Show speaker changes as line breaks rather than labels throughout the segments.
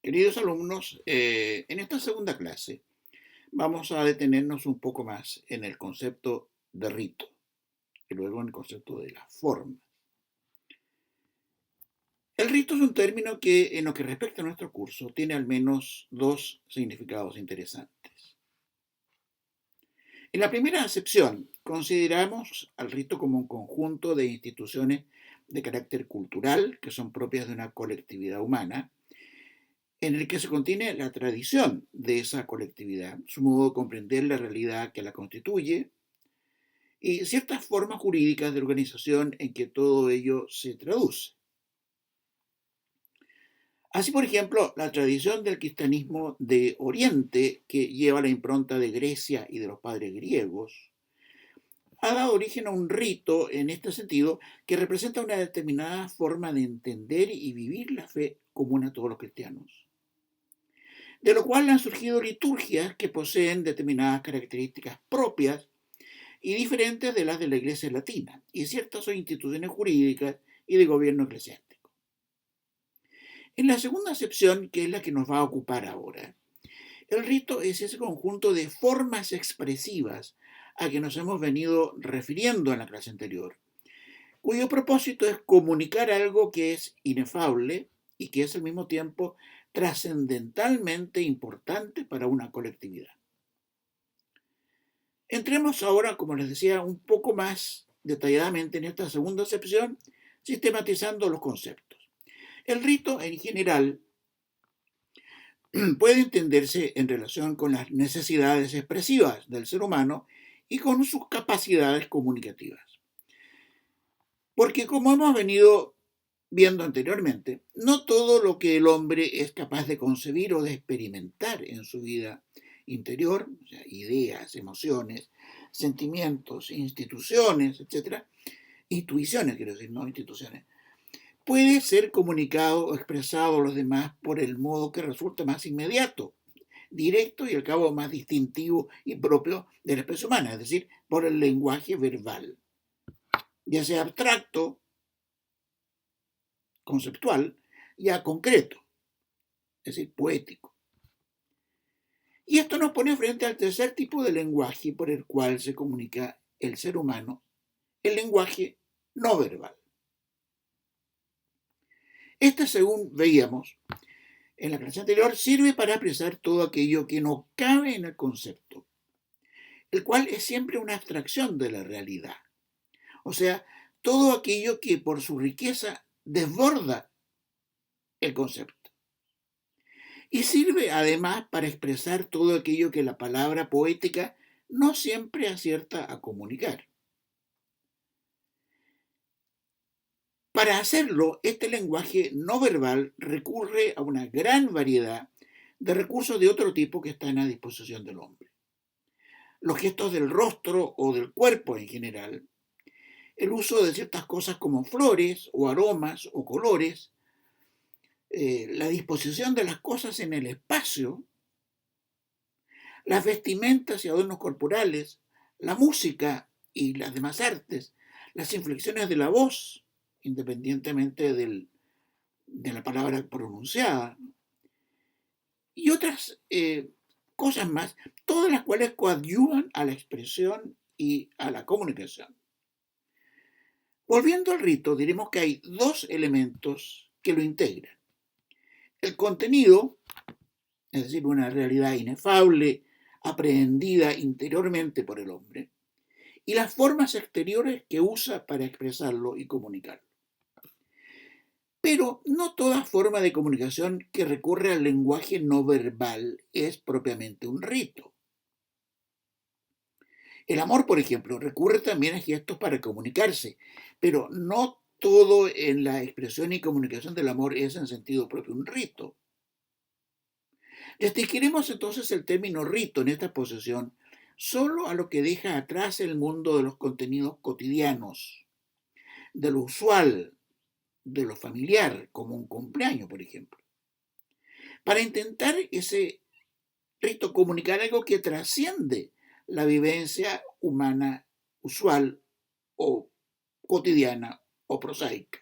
Queridos alumnos, en esta segunda clase vamos a detenernos un poco más en el concepto de rito y luego en el concepto de la forma. El rito es un término que, en lo que respecta a nuestro curso, tiene al menos dos significados interesantes. En la primera acepción, consideramos al rito como un conjunto de instituciones de carácter cultural que son propias de una colectividad humana, en el que se contiene la tradición de esa colectividad, su modo de comprender la realidad que la constituye y ciertas formas jurídicas de organización en que todo ello se traduce. Así, por ejemplo, la tradición del cristianismo de Oriente, que lleva la impronta de Grecia y de los padres griegos, ha dado origen a un rito en este sentido que representa una determinada forma de entender y vivir la fe común a todos los cristianos, de lo cual han surgido liturgias que poseen determinadas características propias y diferentes de las de la Iglesia latina, y ciertas son instituciones jurídicas y de gobierno eclesiástico. En la segunda acepción, que es la que nos va a ocupar ahora, el rito es ese conjunto de formas expresivas a que nos hemos venido refiriendo en la clase anterior, cuyo propósito es comunicar algo que es inefable y que es al mismo tiempo trascendentalmente importante para una colectividad. Entremos ahora, como les decía, un poco más detalladamente en esta segunda acepción, sistematizando los conceptos. El rito, en general, puede entenderse en relación con las necesidades expresivas del ser humano y con sus capacidades comunicativas. Porque, como hemos venido viendo anteriormente, no todo lo que el hombre es capaz de concebir o de experimentar en su vida interior, o sea, ideas, emociones, sentimientos, instituciones, etcétera, intuiciones, quiero decir, no instituciones, puede ser comunicado o expresado a los demás por el modo que resulta más inmediato, directo y al cabo más distintivo y propio de la especie humana, es decir, por el lenguaje verbal, ya sea abstracto, conceptual, ya concreto, es decir, poético. Y esto nos pone frente al tercer tipo de lenguaje por el cual se comunica el ser humano, el lenguaje no verbal. Este, según veíamos en la clase anterior, sirve para expresar todo aquello que no cabe en el concepto, el cual es siempre una abstracción de la realidad. O sea, todo aquello que por su riqueza desborda el concepto. Y sirve además para expresar todo aquello que la palabra poética no siempre acierta a comunicar. Para hacerlo, este lenguaje no verbal recurre a una gran variedad de recursos de otro tipo que están a disposición del hombre. Los gestos del rostro o del cuerpo en general, el uso de ciertas cosas como flores o aromas o colores, la disposición de las cosas en el espacio, las vestimentas y adornos corporales, la música y las demás artes, las inflexiones de la voz, independientemente de la palabra pronunciada, y otras cosas más, todas las cuales coadyuvan a la expresión y a la comunicación. Volviendo al rito, diremos que hay dos elementos que lo integran. El contenido, es decir, una realidad inefable, aprehendida interiormente por el hombre, y las formas exteriores que usa para expresarlo y comunicarlo. Pero no toda forma de comunicación que recurre al lenguaje no verbal es propiamente un rito. El amor, por ejemplo, recurre también a gestos para comunicarse, pero no todo en la expresión y comunicación del amor es en sentido propio un rito. Restringiremos entonces el término rito en esta posesión solo a lo que deja atrás el mundo de los contenidos cotidianos, de lo usual, de lo familiar, como un cumpleaños, por ejemplo, para intentar ese rito comunicar algo que trasciende la vivencia humana usual o cotidiana o prosaica.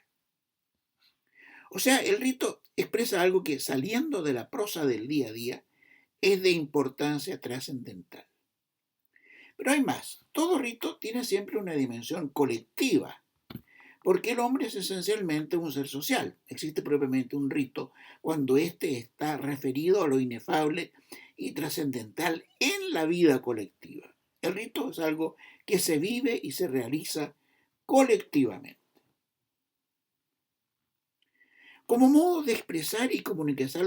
O sea, el rito expresa algo que, saliendo de la prosa del día a día, es de importancia trascendental. Pero hay más. Todo rito tiene siempre una dimensión colectiva, porque el hombre es esencialmente un ser social. Existe propiamente un rito cuando éste está referido a lo inefable y trascendental en la vida colectiva. El rito es algo que se vive y se realiza colectivamente. Como modo de expresar y comunicar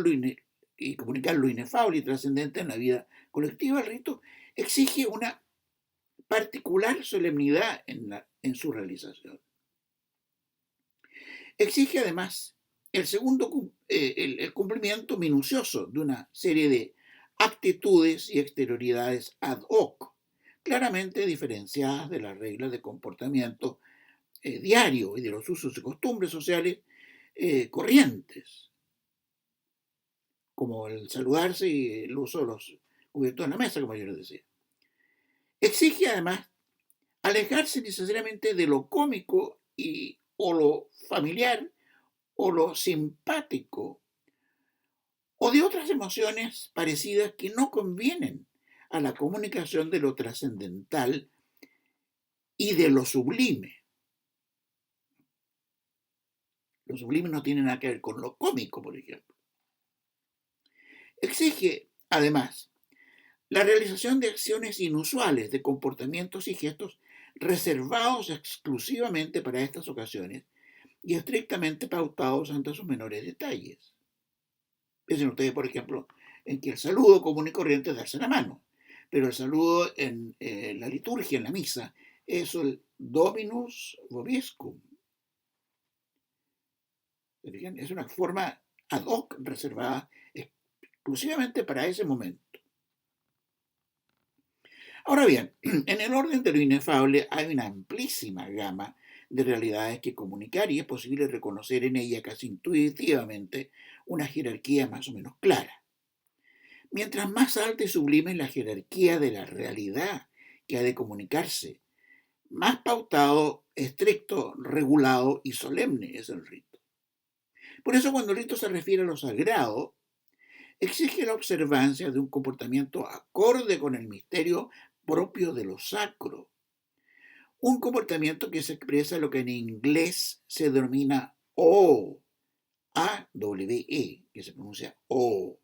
lo inefable y trascendente en la vida colectiva, el rito exige una particular solemnidad en su realización. Exige además el cumplimiento minucioso de una serie de actitudes y exterioridades ad hoc, claramente diferenciadas de las reglas de comportamiento diario y de los usos y costumbres sociales corrientes, como el saludarse y el uso de los cubiertos en la mesa, como yo les decía. Exige además alejarse necesariamente de lo cómico o lo familiar o lo simpático o de otras emociones parecidas que no convienen a la comunicación de lo trascendental y de lo sublime. Lo sublime no tiene nada que ver con lo cómico, por ejemplo. Exige, además, la realización de acciones inusuales, de comportamientos y gestos reservados exclusivamente para estas ocasiones y estrictamente pautados ante sus menores detalles. Piensen ustedes, por ejemplo, en que el saludo común y corriente es darse la mano, pero el saludo en la liturgia, en la misa, es el Dominus vobiscum. Es una forma ad hoc reservada exclusivamente para ese momento. Ahora bien, en el orden de lo inefable hay una amplísima gama de realidades que comunicar y es posible reconocer en ella casi intuitivamente una jerarquía más o menos clara. Mientras más alta y sublime es la jerarquía de la realidad que ha de comunicarse, más pautado, estricto, regulado y solemne es el rito. Por eso cuando el rito se refiere a lo sagrado, exige la observancia de un comportamiento acorde con el misterio propio de lo sacro. Un comportamiento que se expresa lo que en inglés se denomina awe, A-W-E, que se pronuncia O.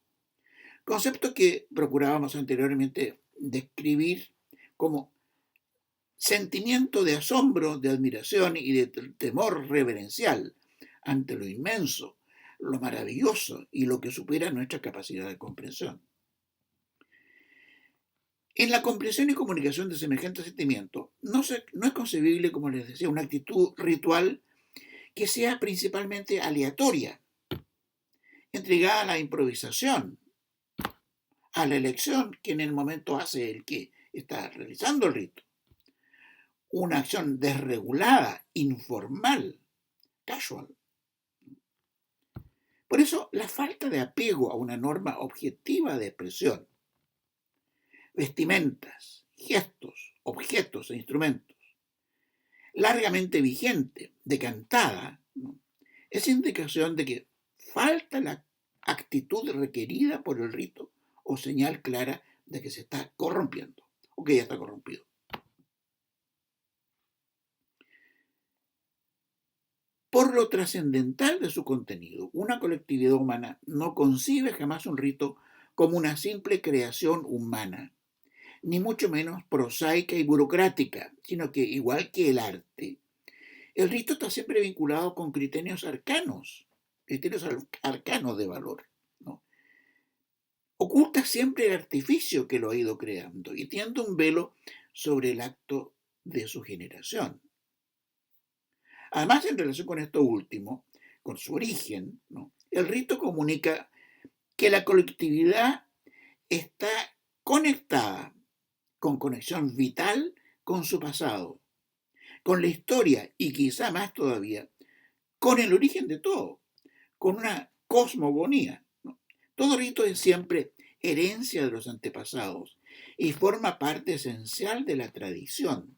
Concepto que procurábamos anteriormente describir como sentimiento de asombro, de admiración y de temor reverencial ante lo inmenso, lo maravilloso y lo que supera nuestra capacidad de comprensión. En la comprensión y comunicación de semejante sentimiento, no es concebible, como les decía, una actitud ritual que sea principalmente aleatoria, entregada a la improvisación, a la elección que en el momento hace el que está realizando el rito. Una acción desregulada, informal, casual. Por eso, la falta de apego a una norma objetiva de expresión, vestimentas, gestos, objetos e instrumentos, largamente vigente, decantada, ¿no?, es indicación de que falta la actitud requerida por el rito o señal clara de que se está corrompiendo o que ya está corrompido. Por lo trascendental de su contenido, una colectividad humana no concibe jamás un rito como una simple creación humana, ni mucho menos prosaica y burocrática, sino que, igual que el arte, el rito está siempre vinculado con criterios arcanos de valor, ¿no? Oculta siempre el artificio que lo ha ido creando y tiende un velo sobre el acto de su generación. Además, en relación con esto último, con su origen, ¿no?, el rito comunica que la colectividad está conectada, con conexión vital con su pasado, con la historia y quizá más todavía, con el origen de todo, con una cosmogonía, ¿no? Todo rito es siempre herencia de los antepasados y forma parte esencial de la tradición.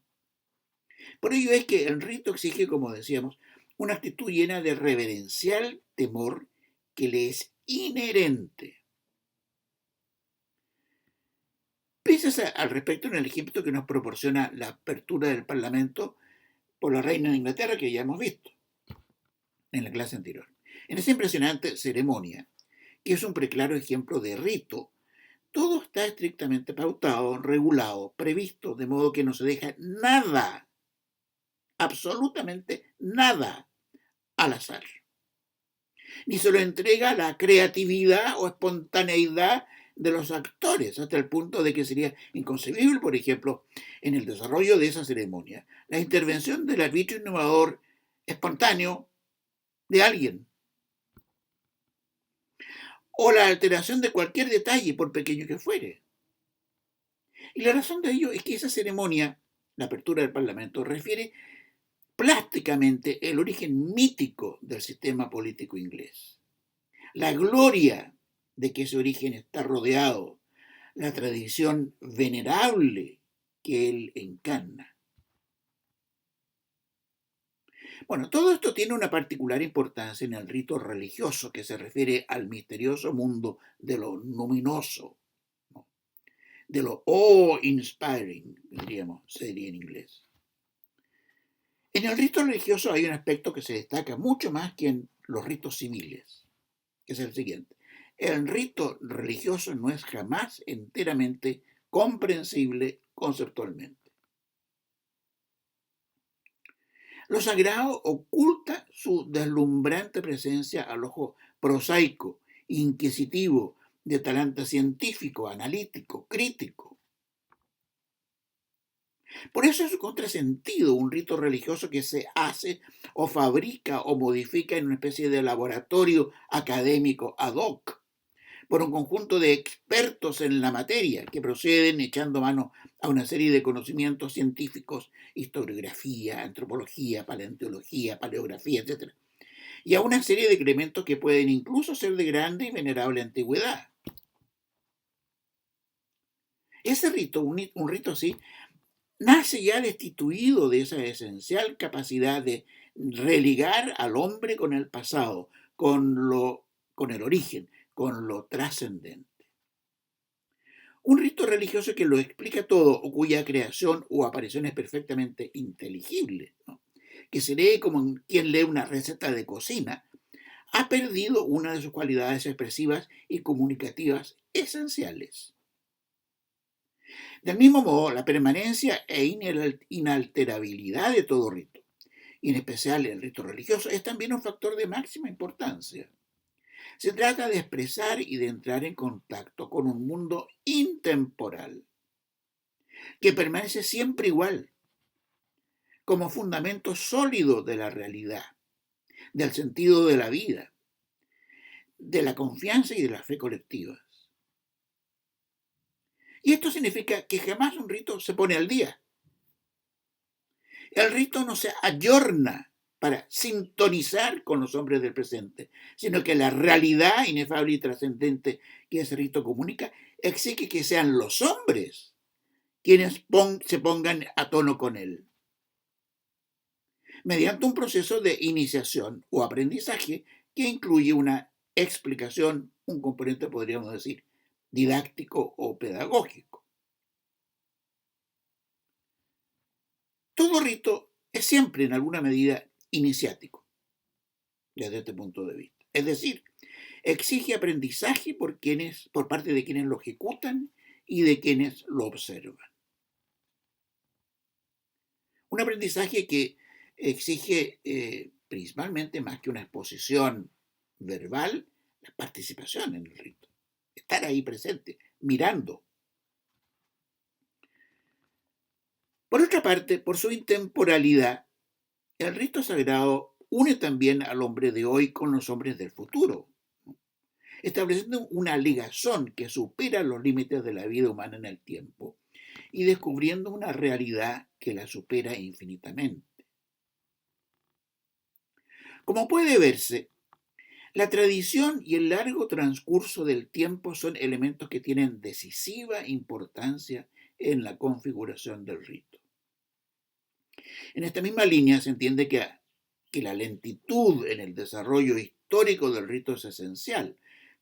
Por ello es que el rito exige, como decíamos, una actitud llena de reverencial temor que le es inherente. Piensa al respecto en el ejemplo que nos proporciona la apertura del Parlamento por la reina de Inglaterra, que ya hemos visto en la clase anterior. En esa impresionante ceremonia, que es un preclaro ejemplo de rito, todo está estrictamente pautado, regulado, previsto, de modo que no se deja nada, absolutamente nada, al azar. Ni se lo entrega la creatividad o espontaneidad de los actores, hasta el punto de que sería inconcebible, por ejemplo, en el desarrollo de esa ceremonia, la intervención del arbitrio innovador espontáneo de alguien, o la alteración de cualquier detalle, por pequeño que fuere. Y la razón de ello es que esa ceremonia, la apertura del Parlamento, refiere plásticamente el origen mítico del sistema político inglés. La gloria de que ese origen está rodeado, la tradición venerable que él encarna. Bueno, todo esto tiene una particular importancia en el rito religioso que se refiere al misterioso mundo de lo luminoso, ¿no? De lo awe-inspiring, sería en inglés. En el rito religioso hay un aspecto que se destaca mucho más que en los ritos civiles, que es el siguiente. El rito religioso no es jamás enteramente comprensible conceptualmente. Lo sagrado oculta su deslumbrante presencia al ojo prosaico, inquisitivo, de talante científico, analítico, crítico. Por eso es un contrasentido un rito religioso que se hace o fabrica o modifica en una especie de laboratorio académico ad hoc por un conjunto de expertos en la materia que proceden echando mano a una serie de conocimientos científicos, historiografía, antropología, paleontología, paleografía, etc. Y a una serie de elementos que pueden incluso ser de grande y venerable antigüedad. Ese rito, un rito así, nace ya destituido de esa esencial capacidad de religar al hombre con el pasado, con el origen, con lo trascendente. Un rito religioso que lo explica todo o cuya creación o aparición es perfectamente inteligible, ¿no? Que se lee como quien lee una receta de cocina, ha perdido una de sus cualidades expresivas y comunicativas esenciales. Del mismo modo, la permanencia e inalterabilidad de todo rito, y en especial el rito religioso, es también un factor de máxima importancia. Se trata de expresar y de entrar en contacto con un mundo intemporal, que permanece siempre igual, como fundamento sólido de la realidad, del sentido de la vida, de la confianza y de la fe colectivas. Y esto significa que jamás un rito se pone al día. El rito no se ayorna para sintonizar con los hombres del presente, sino que la realidad inefable y trascendente que ese rito comunica exige que sean los hombres quienes se pongan a tono con él, mediante un proceso de iniciación o aprendizaje que incluye una explicación, un componente, podríamos decir, didáctico o pedagógico. Todo rito es siempre en alguna medida iniciático, desde este punto de vista. Es decir, exige aprendizaje por parte de quienes lo ejecutan y de quienes lo observan. Un aprendizaje que exige principalmente más que una exposición verbal, la participación en el rito, estar ahí presente, mirando. Por otra parte, por su intemporalidad, el rito sagrado une también al hombre de hoy con los hombres del futuro, estableciendo una ligazón que supera los límites de la vida humana en el tiempo y descubriendo una realidad que la supera infinitamente. Como puede verse, la tradición y el largo transcurso del tiempo son elementos que tienen decisiva importancia en la configuración del rito. En esta misma línea se entiende que la lentitud en el desarrollo histórico histórico del rito es esencial,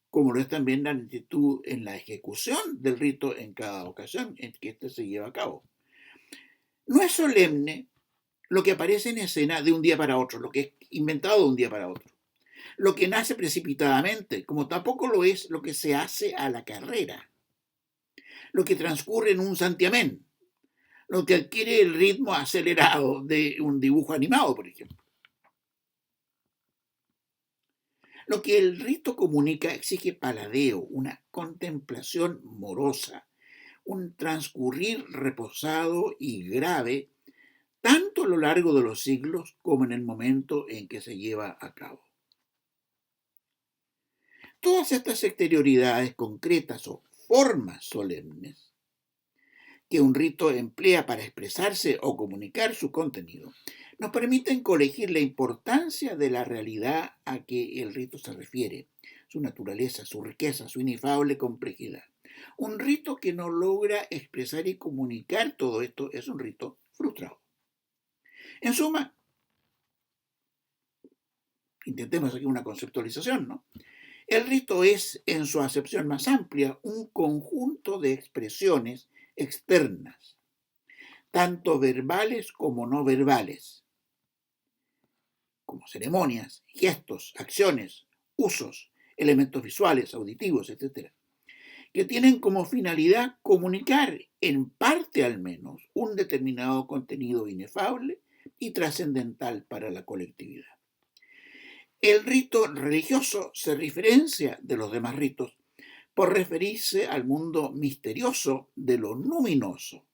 como lo es también la lentitud en la ejecución del rito en cada ocasión en que éste se lleva a cabo. No es solemne lo que aparece en escena de un día para otro, lo que es inventado de un día para otro, lo que nace precipitadamente, como tampoco lo es lo que se hace a la carrera, lo que transcurre en un santiamén, lo que adquiere el ritmo acelerado de un dibujo animado, por ejemplo. Lo que el rito comunica exige paladeo, una contemplación morosa, un transcurrir reposado y grave, tanto a lo largo de los siglos como en el momento en que se lleva a cabo. Todas estas exterioridades concretas o formas solemnes que un rito emplea para expresarse o comunicar su contenido, nos permiten colegir la importancia de la realidad a que el rito se refiere, su naturaleza, su riqueza, su inefable complejidad. Un rito que no logra expresar y comunicar todo esto es un rito frustrado. En suma, intentemos aquí una conceptualización, ¿no? El rito es, en su acepción más amplia, un conjunto de expresiones externas, tanto verbales como no verbales, como ceremonias, gestos, acciones, usos, elementos visuales, auditivos, etc., que tienen como finalidad comunicar, en parte al menos, un determinado contenido inefable y trascendental para la colectividad. El rito religioso se diferencia de los demás ritos por referirse al mundo misterioso de lo luminoso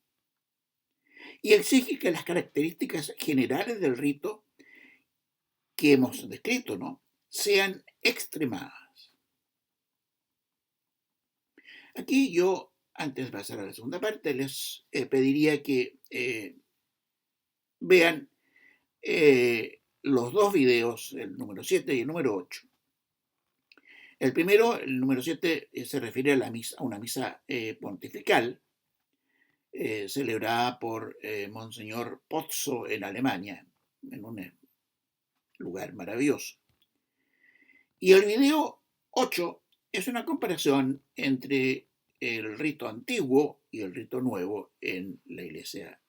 y exige que las características generales del rito que hemos descrito, ¿no?, sean extremadas. Aquí yo, antes de pasar a la segunda parte, les pediría que vean los dos videos, el número 7 y el número 8. El primero, el número 7, se refiere a una misa pontifical celebrada por Monseñor Pozzo en Alemania, en un lugar maravilloso. Y el video 8 es una comparación entre el rito antiguo y el rito nuevo en la Iglesia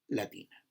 latina.